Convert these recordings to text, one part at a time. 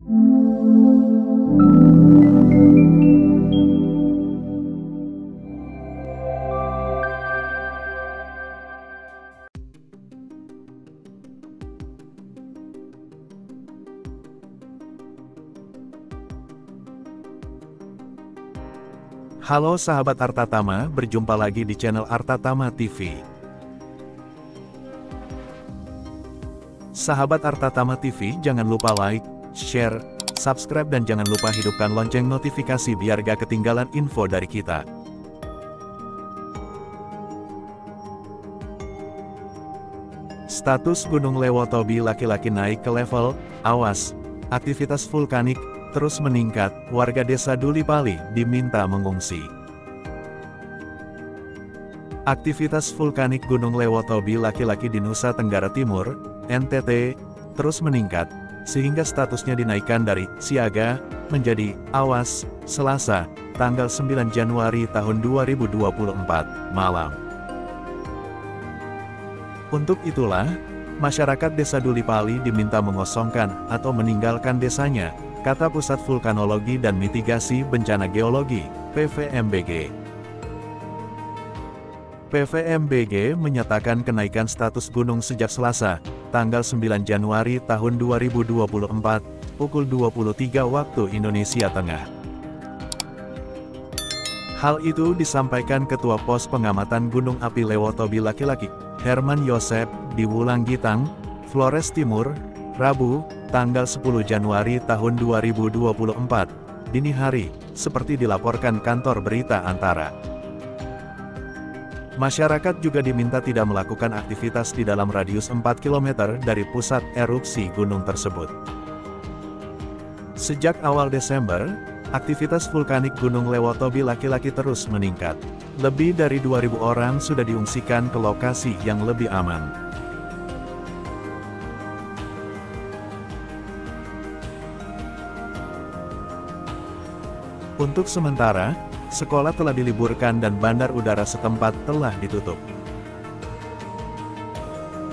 Halo sahabat Arta Tama, berjumpa lagi di channel Arta Tama TV. Sahabat Arta Tama TV, jangan lupa like, share, subscribe dan jangan lupa hidupkan lonceng notifikasi biar gak ketinggalan info dari kita. Status Gunung Lewotobi laki-laki naik ke level awas. Aktivitas vulkanik terus meningkat, warga desa Dulipali diminta mengungsi. Aktivitas vulkanik Gunung Lewotobi laki-laki di Nusa Tenggara Timur, NTT, terus meningkat, sehingga statusnya dinaikkan dari siaga menjadi awas, Selasa, tanggal 9 Januari tahun 2024, malam. Untuk itulah, masyarakat desa Dulipali diminta mengosongkan atau meninggalkan desanya, kata Pusat Vulkanologi dan Mitigasi Bencana Geologi, PVMBG. PVMBG menyatakan kenaikan status gunung sejak Selasa, tanggal 9 Januari tahun 2024, pukul 23 waktu Indonesia Tengah. Hal itu disampaikan Ketua Pos Pengamatan Gunung Api Lewotobi laki-laki, Herman Yosep, di Wulanggitang, Flores Timur, Rabu, tanggal 10 Januari tahun 2024, dini hari, seperti dilaporkan kantor berita Antara. Masyarakat juga diminta tidak melakukan aktivitas di dalam radius 4 km dari pusat erupsi gunung tersebut. Sejak awal Desember, aktivitas vulkanik Gunung Lewotobi laki-laki terus meningkat. Lebih dari 2.000 orang sudah diungsikan ke lokasi yang lebih aman. Untuk sementara, sekolah telah diliburkan dan bandar udara setempat telah ditutup.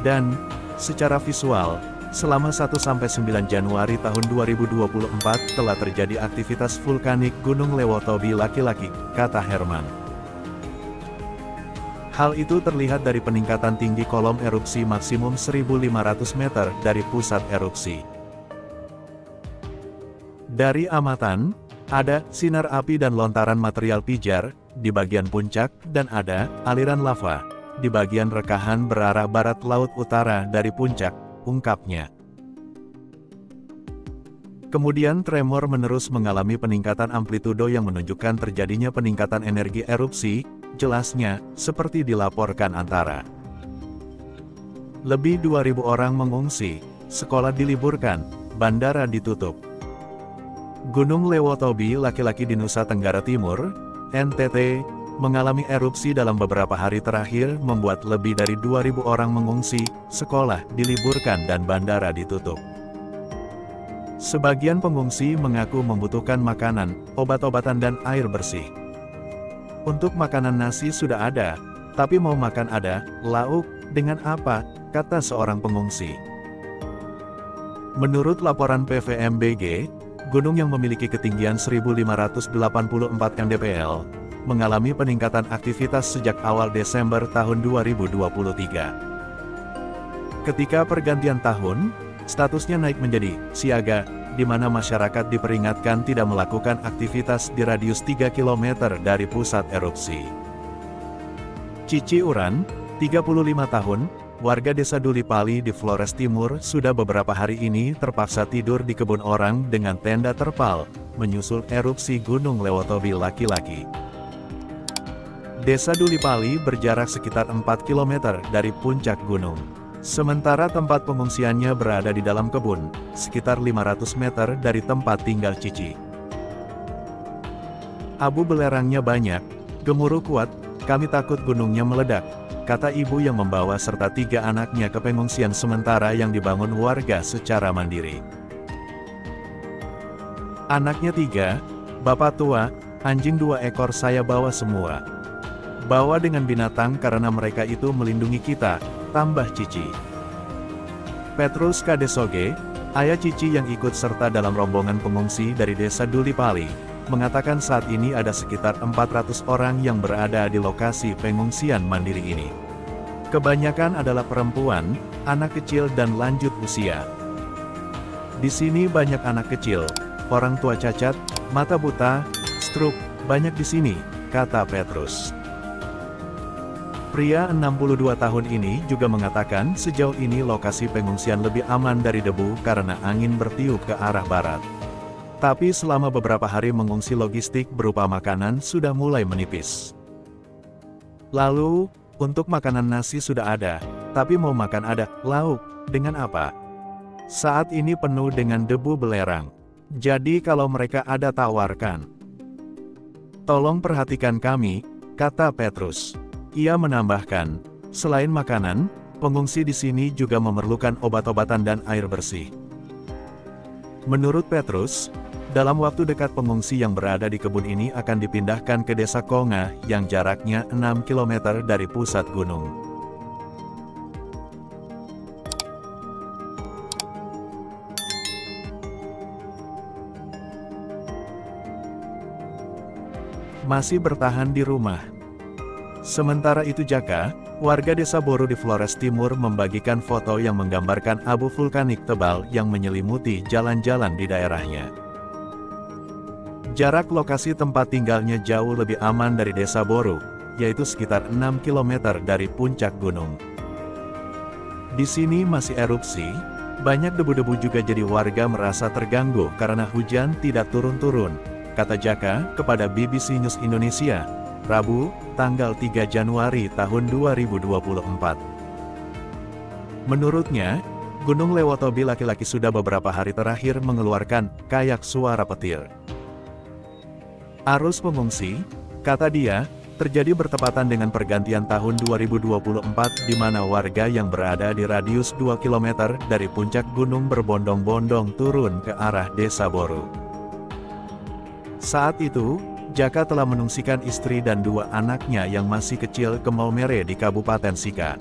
Dan, secara visual, selama 1-9 Januari tahun 2024 telah terjadi aktivitas vulkanik Gunung Lewotobi laki-laki, kata Herman. Hal itu terlihat dari peningkatan tinggi kolom erupsi maksimum 1.500 meter dari pusat erupsi. Dari amatan, ada sinar api dan lontaran material pijar di bagian puncak dan ada aliran lava di bagian rekahan berarah barat laut utara dari puncak, ungkapnya. Kemudian tremor menerus mengalami peningkatan amplitudo yang menunjukkan terjadinya peningkatan energi erupsi, jelasnya, seperti dilaporkan Antara. Lebih 2.000 orang mengungsi, sekolah diliburkan, bandara ditutup. Gunung Lewotobi laki-laki di Nusa Tenggara Timur, NTT, mengalami erupsi dalam beberapa hari terakhir membuat lebih dari 2.000 orang mengungsi, sekolah diliburkan dan bandara ditutup. Sebagian pengungsi mengaku membutuhkan makanan, obat-obatan dan air bersih. Untuk makanan nasi sudah ada, tapi mau makan ada, lauk, dengan apa, kata seorang pengungsi. Menurut laporan PVMBG, gunung yang memiliki ketinggian 1.584 mdpl, mengalami peningkatan aktivitas sejak awal Desember tahun 2023. Ketika pergantian tahun, statusnya naik menjadi siaga, di mana masyarakat diperingatkan tidak melakukan aktivitas di radius 3 km dari pusat erupsi. Cici Uran, 35 tahun, warga desa Dulipali di Flores Timur sudah beberapa hari ini terpaksa tidur di kebun orang dengan tenda terpal, menyusul erupsi Gunung Lewotobi laki-laki. Desa Dulipali berjarak sekitar 4 km dari puncak gunung. Sementara tempat pengungsiannya berada di dalam kebun, sekitar 500 meter dari tempat tinggal Cici. Abu belerangnya banyak, gemuruh kuat, kami takut gunungnya meledak, kata ibu yang membawa serta 3 anaknya ke pengungsian sementara yang dibangun warga secara mandiri. Anaknya 3, bapak tua, anjing 2 ekor saya bawa semua. Bawa dengan binatang karena mereka itu melindungi kita, tambah Cici. Petrus Kadesoge, Ayah Cici yang ikut serta dalam rombongan pengungsi dari desa Dulipali, mengatakan saat ini ada sekitar 400 orang yang berada di lokasi pengungsian mandiri ini. Kebanyakan adalah perempuan, anak kecil dan lanjut usia. Di sini banyak anak kecil, orang tua cacat, mata buta, stroke, banyak di sini, kata Petrus. Pria 62 tahun ini juga mengatakan sejauh ini lokasi pengungsian lebih aman dari debu karena angin bertiup ke arah barat. Tapi selama beberapa hari mengungsi logistik berupa makanan sudah mulai menipis. Lalu, untuk makanan nasi sudah ada, tapi mau makan ada, lauk, dengan apa? Saat ini penuh dengan debu belerang. Jadi kalau mereka ada tawarkan. Tolong perhatikan kami, kata Petrus. Ia menambahkan, selain makanan, pengungsi di sini juga memerlukan obat-obatan dan air bersih. Menurut Petrus, dalam waktu dekat pengungsi yang berada di kebun ini akan dipindahkan ke desa Konga yang jaraknya 6 km dari pusat gunung. Masih bertahan di rumah. Sementara itu Jaka, warga desa Boru di Flores Timur membagikan foto yang menggambarkan abu vulkanik tebal yang menyelimuti jalan-jalan di daerahnya. Jarak lokasi tempat tinggalnya jauh lebih aman dari desa Boru, yaitu sekitar 6 km dari puncak gunung. Di sini masih erupsi, banyak debu-debu juga jadi warga merasa terganggu karena hujan tidak turun-turun, kata Jaka kepada BBC News Indonesia, Rabu, tanggal 3 Januari tahun 2024. Menurutnya, Gunung Lewotobi laki-laki sudah beberapa hari terakhir mengeluarkan kayak suara petir. Arus pengungsi, kata dia, terjadi bertepatan dengan pergantian tahun 2024 di mana warga yang berada di radius 2 km dari puncak gunung berbondong-bondong turun ke arah desa Boru. Saat itu, Jaka telah menungsikan istri dan 2 anaknya yang masih kecil ke Maumere di Kabupaten Sika.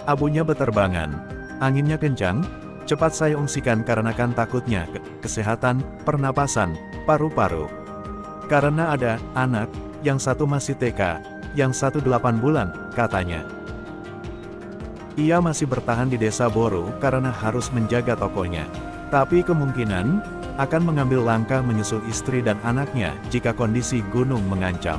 Abunya beterbangan, anginnya kencang, cepat saya ungsikan karena kan takutnya kesehatan, pernapasan, paru-paru. Karena ada anak, yang satu masih TK, yang satu 8 bulan, katanya. Ia masih bertahan di desa Boru karena harus menjaga tokonya. Tapi kemungkinan akan mengambil langkah menyusul istri dan anaknya jika kondisi gunung mengancam.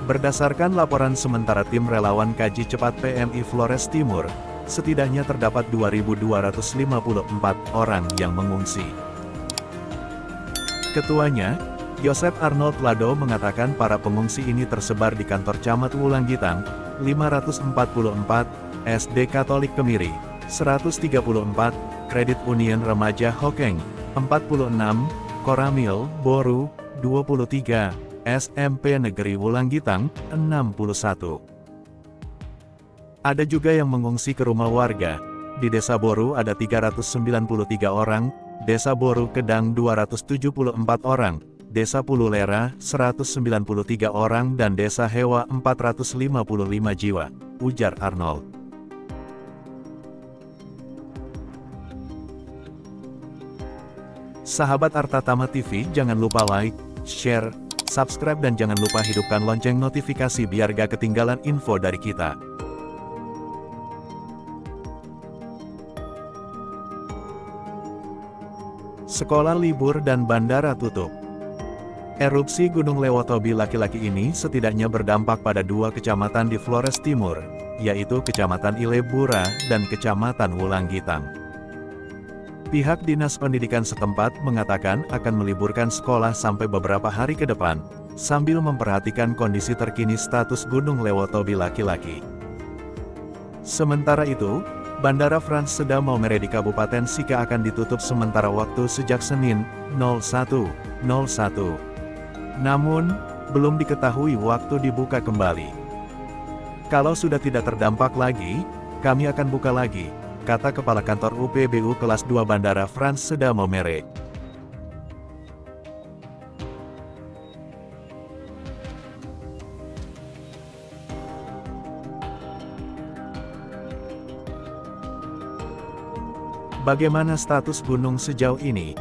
Berdasarkan laporan sementara tim relawan kaji cepat PMI Flores Timur, setidaknya terdapat 2.254 orang yang mengungsi. Ketuanya, Yosep Arnold Lado mengatakan para pengungsi ini tersebar di kantor Camat Wulanggitang, 544, SD Katolik Kemiri, 134, Kredit Union Remaja Hokeng, 46, Koramil, Boru, 23, SMP Negeri Wulanggitang, 61. Ada juga yang mengungsi ke rumah warga. Di Desa Boru ada 393 orang, Desa Boru Kedang 274 orang, Desa Pululera 193 orang dan Desa Hewa 455 jiwa, ujar Arnold. Sahabat Artatama TV, jangan lupa like, share, subscribe dan jangan lupa hidupkan lonceng notifikasi biar gak ketinggalan info dari kita. Sekolah libur dan bandara tutup. Erupsi Gunung Lewotobi laki-laki ini setidaknya berdampak pada 2 kecamatan di Flores Timur, yaitu Kecamatan Ilebura dan Kecamatan Wulanggitang. Pihak Dinas Pendidikan setempat mengatakan akan meliburkan sekolah sampai beberapa hari ke depan, sambil memperhatikan kondisi terkini status Gunung Lewotobi laki-laki. Sementara itu, Bandara Frans Seda Maumere di Kabupaten Sika akan ditutup sementara waktu sejak Senin, 01.01. Namun, belum diketahui waktu dibuka kembali. Kalau sudah tidak terdampak lagi, kami akan buka lagi, kata Kepala Kantor UPBU Kelas 2 Bandara Frans Seda Maumere. Bagaimana status gunung sejauh ini?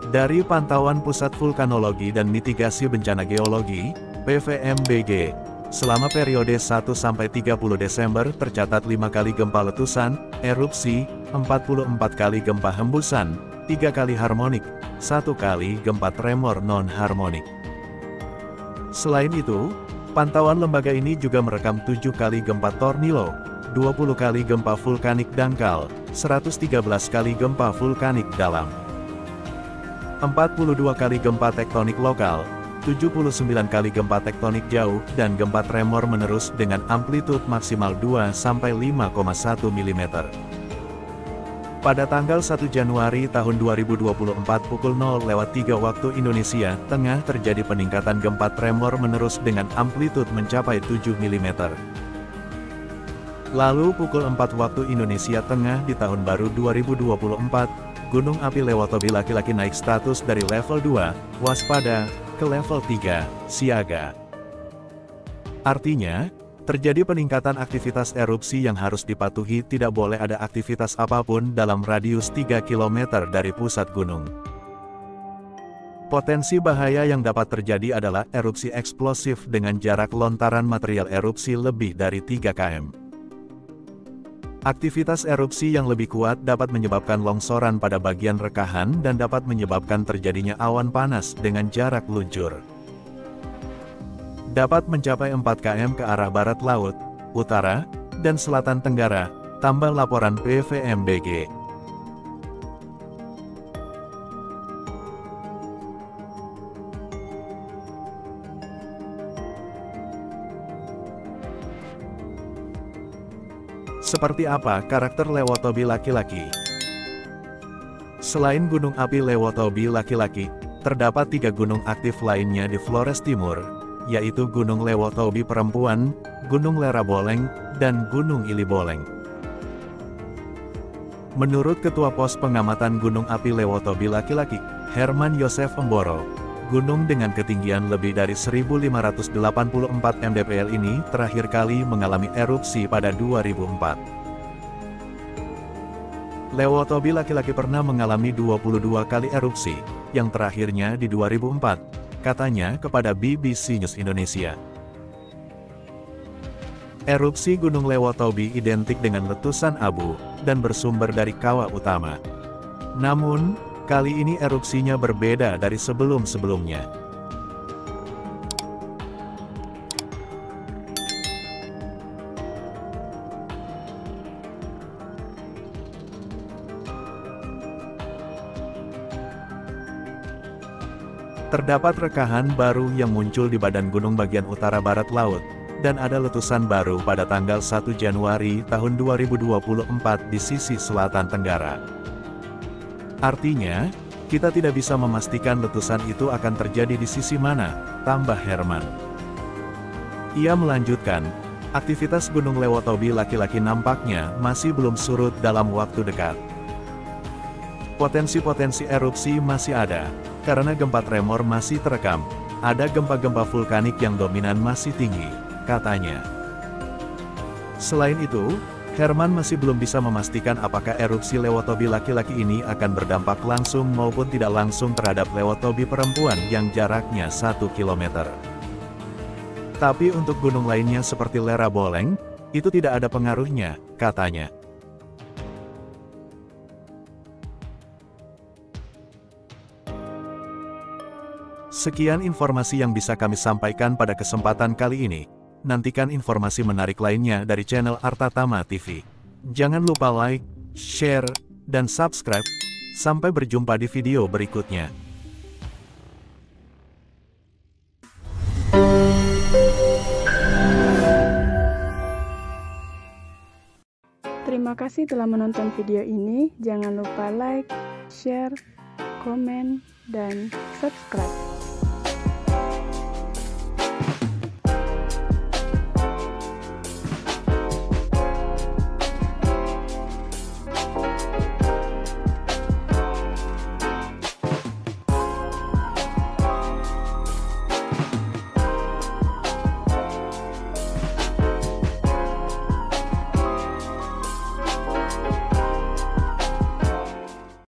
Dari pantauan Pusat Vulkanologi dan Mitigasi Bencana Geologi, PVMBG, selama periode 1-30 Desember tercatat 5 kali gempa letusan, erupsi, 44 kali gempa hembusan, 3 kali harmonik, 1 kali gempa tremor non-harmonik. Selain itu, pantauan lembaga ini juga merekam 7 kali gempa tornilo, 20 kali gempa vulkanik dangkal, 113 kali gempa vulkanik dalam, 42 kali gempa tektonik lokal, 79 kali gempa tektonik jauh, dan gempa tremor menerus dengan amplitude maksimal 2-5,1 mm. Pada tanggal 1 Januari tahun 2024 pukul 0:03 waktu Indonesia Tengah terjadi peningkatan gempa tremor menerus dengan amplitude mencapai 7 mm. Lalu pukul 4 waktu Indonesia Tengah di tahun baru 2024, Gunung Api Lewotobi laki-laki naik status dari level 2, waspada, ke level 3, siaga. Artinya, terjadi peningkatan aktivitas erupsi yang harus dipatuhi, tidak boleh ada aktivitas apapun dalam radius 3 km dari pusat gunung. Potensi bahaya yang dapat terjadi adalah erupsi eksplosif dengan jarak lontaran material erupsi lebih dari 3 km. Aktivitas erupsi yang lebih kuat dapat menyebabkan longsoran pada bagian rekahan dan dapat menyebabkan terjadinya awan panas dengan jarak luncur. Dapat mencapai 4 km ke arah barat laut, utara, dan selatan tenggara, tambah laporan PVMBG. Seperti apa karakter Lewotobi laki-laki? Selain Gunung Api Lewotobi laki-laki, terdapat 3 gunung aktif lainnya di Flores Timur, yaitu Gunung Lewotobi perempuan, Gunung Leraboleng, dan Gunung Iliboleng. Menurut Ketua Pos Pengamatan Gunung Api Lewotobi laki-laki, Herman Yosef Emboro, gunung dengan ketinggian lebih dari 1584 mdpl ini terakhir kali mengalami erupsi pada 2004. Lewotobi laki-laki pernah mengalami 22 kali erupsi, yang terakhirnya di 2004, katanya kepada BBC News Indonesia. Erupsi Gunung Lewotobi identik dengan letusan abu, dan bersumber dari kawah utama. Namun, kali ini erupsinya berbeda dari sebelum-sebelumnya. Terdapat rekahan baru yang muncul di badan gunung bagian utara barat laut, dan ada letusan baru pada tanggal 1 Januari tahun 2024 di sisi selatan tenggara. Artinya, kita tidak bisa memastikan letusan itu akan terjadi di sisi mana, tambah Herman. Ia melanjutkan, aktivitas Gunung Lewotobi laki-laki nampaknya masih belum surut dalam waktu dekat. Potensi-potensi erupsi masih ada, karena gempa tremor masih terekam, ada gempa-gempa vulkanik yang dominan masih tinggi, katanya. Selain itu, Herman masih belum bisa memastikan apakah erupsi Lewotobi laki-laki ini akan berdampak langsung maupun tidak langsung terhadap Lewotobi perempuan yang jaraknya 1 km. Tapi untuk gunung lainnya seperti Leraboleng, itu tidak ada pengaruhnya, katanya. Sekian informasi yang bisa kami sampaikan pada kesempatan kali ini. Nantikan informasi menarik lainnya dari channel Arta Tama TV. Jangan lupa like, share, dan subscribe. Sampai berjumpa di video berikutnya. Terima kasih telah menonton video ini. Jangan lupa like, share, komen, dan subscribe.